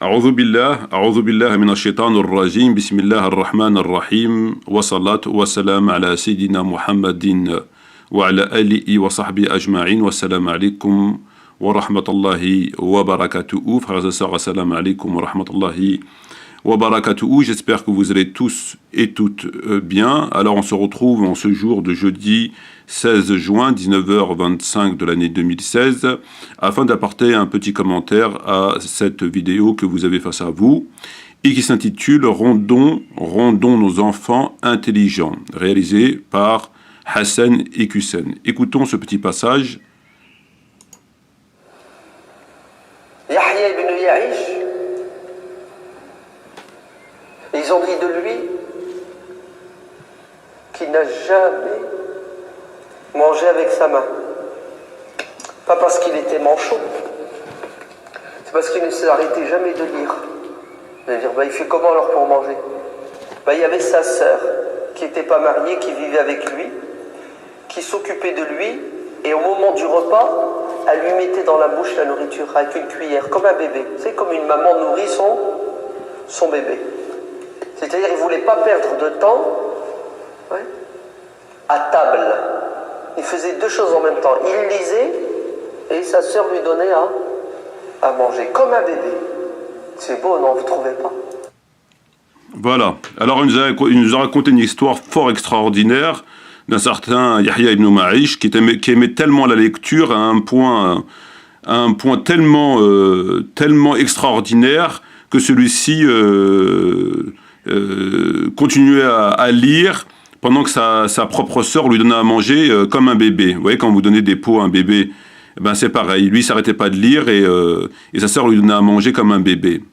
أعوذ بالله من الشيطان الرجيم بسم الله الرحمن الرحيم والصلاة والسلام على سيدنا محمد وعلى آله وصحبه أجمعين والسلام عليكم ورحمة الله وبركاته. Frères et sœurs, assalamu alaikum wa rahmatullahi wa barakatuhu. J'espère que vous allez tous et toutes bien. Alors on se retrouve en ce jour de jeudi 16 juin 19h25 de l'année 2016 afin d'apporter un petit commentaire à cette vidéo que vous avez face à vous et qui s'intitule rendons nos enfants intelligents, réalisé par Hassan et Hussein. Écoutons ce petit passage. Yahya ibn Ya'ish, ils ont dit de lui qu'il n'a jamais mangé avec sa main. Pas parce qu'il était manchot, c'est parce qu'il ne s'arrêtait jamais de lire. Vous allez dire, il fait comment alors pour manger? Il y avait sa sœur qui n'était pas mariée, qui vivait avec lui, qui s'occupait de lui, et au moment du repas, elle lui mettait dans la bouche la nourriture avec une cuillère, comme un bébé. C'est comme une maman nourrit son bébé. C'est-à-dire qu'il ne voulait pas perdre de temps à table. Il faisait deux choses en même temps. Il lisait et sa sœur lui donnait à manger, comme un bébé. C'est beau, non, vous ne trouvez pas? Voilà. Alors il nous a raconté une histoire fort extraordinaire d'un certain Yahya ibn Ma'ish qui aimait tellement la lecture à un point tellement extraordinaire que celui-ci continuait à lire pendant que sa propre sœur lui donnait à manger comme un bébé. Vous voyez, quand vous donnez des pots à un bébé, c'est pareil. Lui, il s'arrêtait pas de lire et sa sœur lui donnait à manger comme un bébé.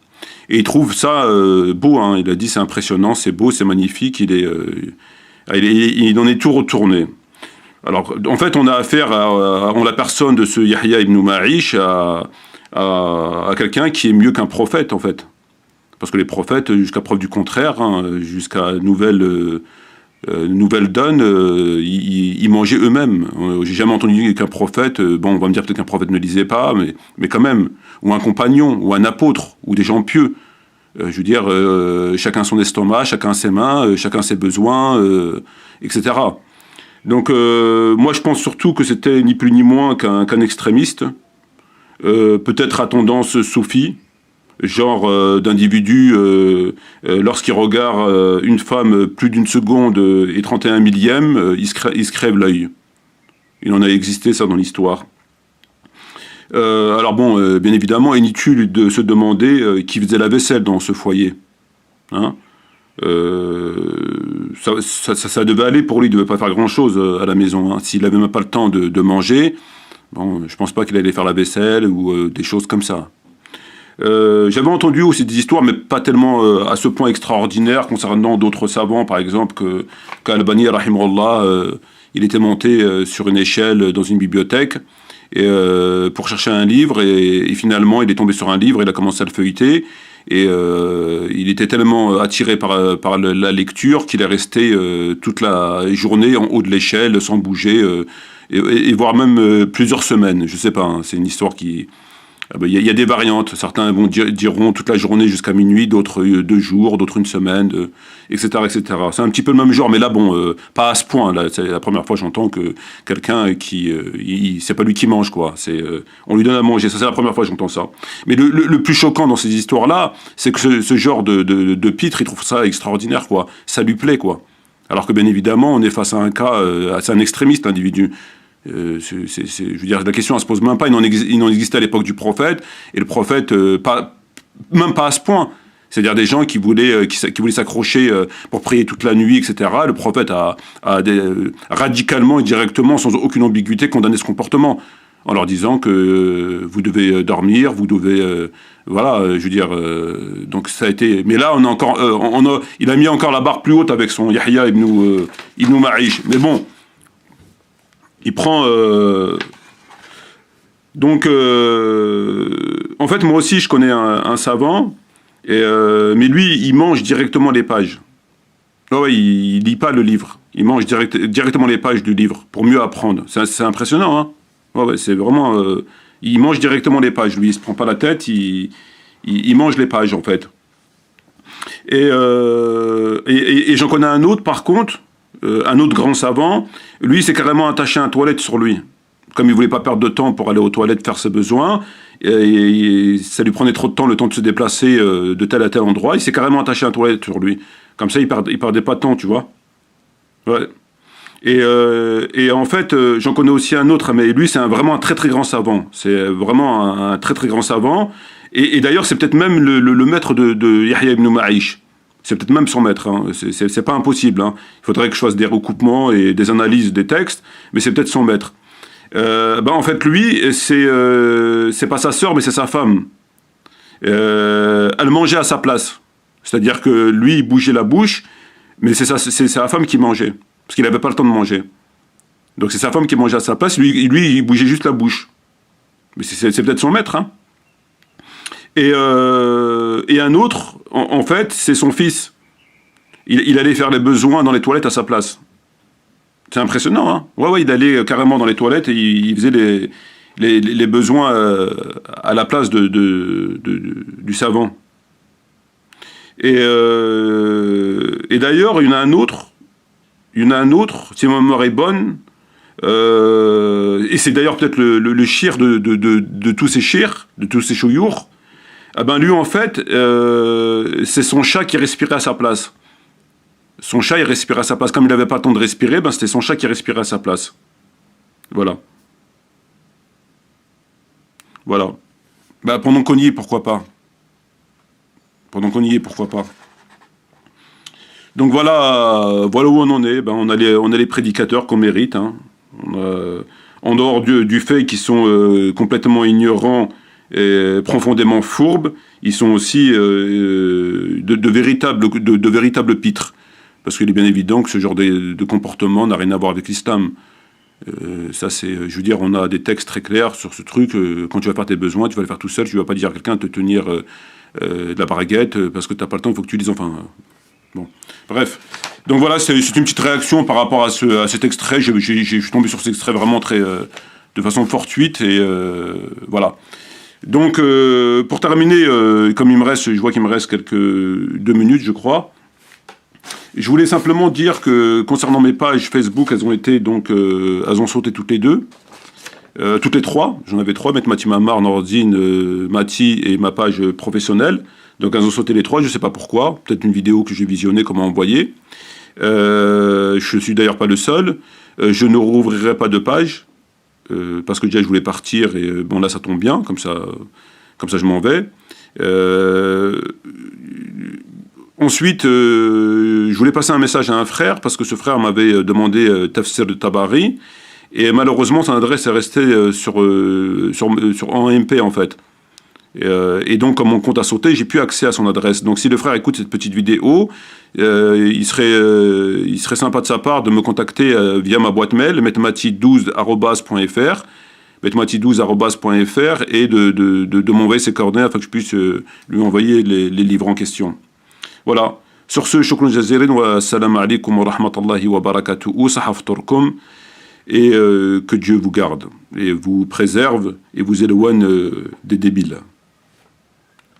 Et il trouve ça beau. Hein. Il a dit c'est impressionnant, c'est beau, c'est magnifique. Il en est tout retourné. Alors, en fait, on a affaire en la personne de ce Yahya ibn Ma'ish à quelqu'un qui est mieux qu'un prophète, en fait. Parce que les prophètes, jusqu'à preuve du contraire, jusqu'à nouvelle donne, ils mangeaient eux-mêmes. J'ai jamais entendu qu'un prophète, on va me dire peut-être qu'un prophète ne lisait pas, mais quand même, ou un compagnon, ou un apôtre, ou des gens pieux. Je veux dire, chacun son estomac, chacun ses mains, chacun ses besoins, etc. Donc, moi, je pense surtout que c'était ni plus ni moins qu'un extrémiste, peut-être à tendance soufie, genre d'individu, lorsqu'il regarde une femme plus d'une seconde et 31 millième, il se crève l'œil. Il en a existé ça dans l'histoire. Alors bon, bien évidemment, inutile de se demander qui faisait la vaisselle dans ce foyer. Hein, ça devait aller pour lui, il ne devait pas faire grand-chose à la maison. Hein. S'il n'avait même pas le temps de manger, bon, je ne pense pas qu'il allait faire la vaisselle ou des choses comme ça. J'avais entendu aussi des histoires, mais pas tellement à ce point extraordinaire, concernant d'autres savants, par exemple, qu'Al-Bani, rahimahullah, il était monté sur une échelle dans une bibliothèque, et pour chercher un livre, et finalement il est tombé sur un livre, il a commencé à le feuilleter, et il était tellement attiré par la lecture qu'il est resté toute la journée en haut de l'échelle sans bouger, et voire même plusieurs semaines, je sais pas, hein, c'est une histoire qui... Il y a des variantes, certains diront toute la journée jusqu'à minuit, d'autres 2 jours, d'autres une semaine, etc., etc. C'est un petit peu le même genre, mais là, pas à ce point. Là, c'est la première fois que j'entends que quelqu'un c'est pas lui qui mange, quoi. On lui donne à manger. Ça, c'est la première fois que j'entends ça. Mais le plus choquant dans ces histoires-là, c'est que ce genre de pitre, il trouve ça extraordinaire, quoi. Ça lui plaît, quoi. Alors que bien évidemment, on est face à un cas, c'est un extrémiste individu. Je veux dire, la question ne se pose même pas, il n'en existait à l'époque du prophète, et le prophète, même pas à ce point. C'est-à-dire des gens qui voulaient s'accrocher pour prier toute la nuit, etc. Le prophète a radicalement et directement, sans aucune ambiguïté, condamné ce comportement, en leur disant que vous devez dormir, vous devez... voilà, je veux dire... donc ça a été... Mais là, il a mis encore la barre plus haute avec son Yahya ibn Ma'ish. Mais bon... Il prend... Donc, en fait, moi aussi, je connais un savant, mais lui, il mange directement les pages. Ouais, il lit pas le livre. Il mange directement les pages du livre, pour mieux apprendre. C'est impressionnant, hein. Ouais, c'est vraiment... il mange directement les pages, lui, il se prend pas la tête, il il mange les pages, en fait. Et j'en connais un autre, par contre, un autre grand savant, lui, s'est carrément attaché à un toilette sur lui. Comme il voulait pas perdre de temps pour aller aux toilettes faire ses besoins, et ça lui prenait trop de temps, le temps de se déplacer de tel à tel endroit, il s'est carrément attaché à un toilette sur lui. Comme ça, il perdait pas de temps, tu vois. Ouais. Et en fait, j'en connais aussi un autre, mais lui, c'est vraiment un très très grand savant. C'est vraiment un très très grand savant. Et d'ailleurs, c'est peut-être même le maître de Yahya ibn Ma'ish. C'est peut-être même son maître. Hein. C'est pas impossible. Hein. Il faudrait que je fasse des recoupements et des analyses des textes, mais c'est peut-être son maître. En fait, lui, c'est pas sa sœur, mais c'est sa femme. Elle mangeait à sa place. C'est-à-dire que lui, il bougeait la bouche, mais c'est sa femme qui mangeait. Parce qu'il n'avait pas le temps de manger. Donc c'est sa femme qui mangeait à sa place, lui il bougeait juste la bouche. Mais c'est peut-être son maître. Hein. Et un autre, en fait, c'est son fils. Il allait faire les besoins dans les toilettes à sa place. C'est impressionnant, hein. Ouais, il allait carrément dans les toilettes et il faisait les besoins à la place du savant. Et d'ailleurs, il y en a un autre, si ma mémoire est bonne, et c'est d'ailleurs peut-être le shir de tous ces shirs, de tous ces chouyours. Lui, en fait, c'est son chat qui respirait à sa place. Son chat, il respirait à sa place. Comme il n'avait pas le temps de respirer, c'était son chat qui respirait à sa place. Voilà. Voilà. Pendant qu'on y est, pourquoi pas. Pendant qu'on y est, pourquoi pas. Donc voilà où on en est. On a les prédicateurs qu'on mérite. Hein. En dehors du fait qu'ils sont complètement ignorants et profondément fourbes, ils sont aussi de véritables pitres. Parce qu'il est bien évident que ce genre de comportement n'a rien à voir avec l'islam. Je veux dire, on a des textes très clairs sur ce truc. Quand tu vas faire tes besoins, tu vas le faire tout seul. Tu ne vas pas dire à quelqu'un de te tenir de la baguette parce que tu n'as pas le temps, il faut que tu lises. Enfin, bon. Bref. Donc voilà, c'est une petite réaction par rapport à cet extrait. Je suis tombé sur cet extrait vraiment de façon fortuite. Et voilà. Donc, pour terminer, comme je vois qu'il me reste 2 minutes, je crois. Je voulais simplement dire que concernant mes pages Facebook, elles ont sauté toutes les deux, toutes les 3. J'en avais 3, Maître Mati Mamar, Nordine, Mati et ma page professionnelle. Donc elles ont sauté les 3, je ne sais pas pourquoi. Peut-être une vidéo que j'ai visionnée, comment envoyer. Je ne suis d'ailleurs pas le seul. Je ne rouvrirai pas de page parce que déjà je voulais partir et là ça tombe bien, comme ça je m'en vais. Ensuite, je voulais passer un message à un frère, parce que ce frère m'avait demandé Tafsir de Tabari, et malheureusement, son adresse est restée en MP, en fait. Et donc, comme mon compte a sauté, j'ai plus accès à son adresse. Donc, si le frère écoute cette petite vidéo, il serait sympa de sa part de me contacter via ma boîte mail, metmati12@.fr, metmati12@.fr, et de m'envoyer ses coordonnées afin que je puisse lui envoyer les livres en question. Voilà. Sur ce, shukran jazirin wa assalamu alaikum wa rahmatullahi wa barakatuhu, sahafturkum, et que Dieu vous garde, et vous préserve, et vous éloigne des débiles.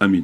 Amin.